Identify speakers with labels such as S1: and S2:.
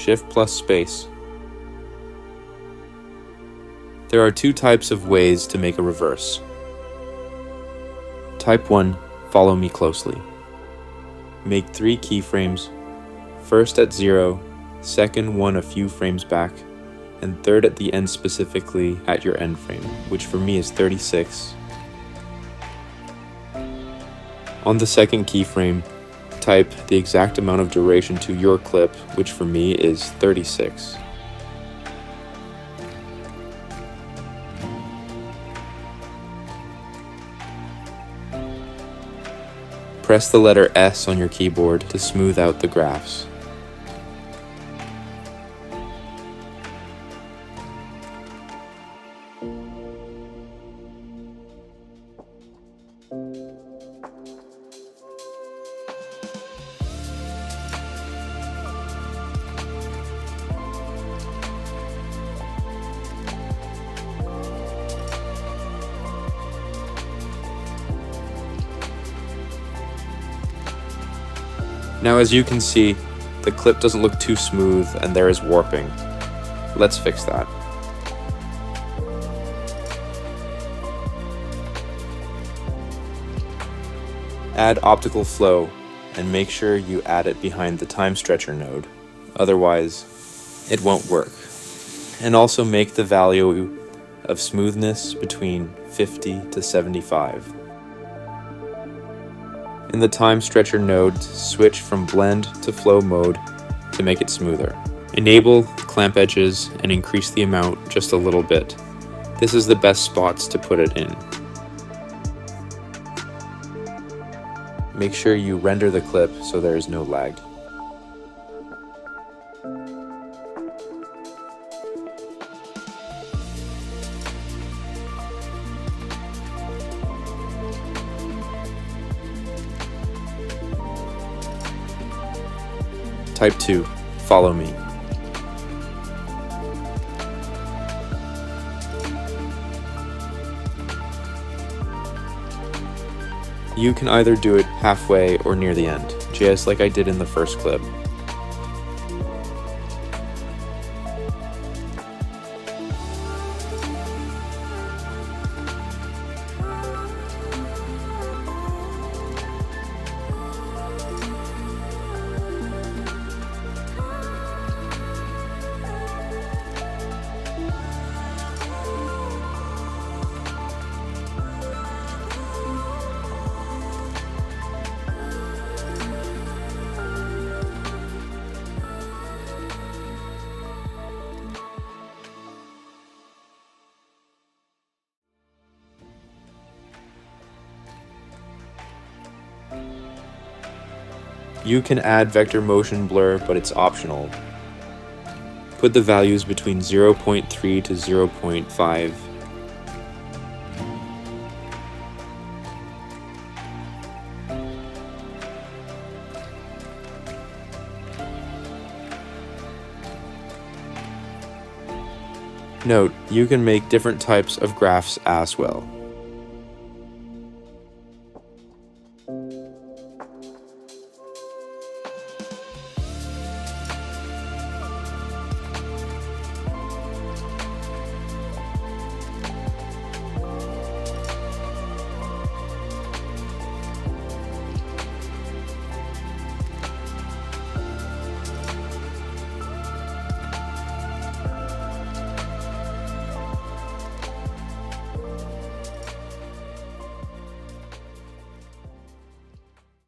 S1: Shift plus space. There are two types of ways to make a reverse. Type 1, follow me closely. Make 3 keyframes, first at 0, second one a few frames back, and third at the end specifically at your end frame, which for me is 36. On the second keyframe, type the exact amount of duration to your clip, which for me is 36. Press the letter S on your keyboard to smooth out the graphs. Now as you can see, the clip doesn't look too smooth and there is warping. Let's fix that. Add optical flow and make sure you add it behind the time stretcher node, otherwise it won't work. And also make the value of smoothness between 50 to 75. In the time stretcher node, switch from blend to flow mode to make it smoother. Enable clamp edges and increase the amount just a little bit. This is the best spots to put it in. Make sure you render the clip so there is no lag. Type 2, follow me. You can either do it halfway or near the end, just like I did in the first clip. You can add vector motion blur, but it's optional. Put the values between 0.3 to 0.5. Note, you can make different types of graphs as well.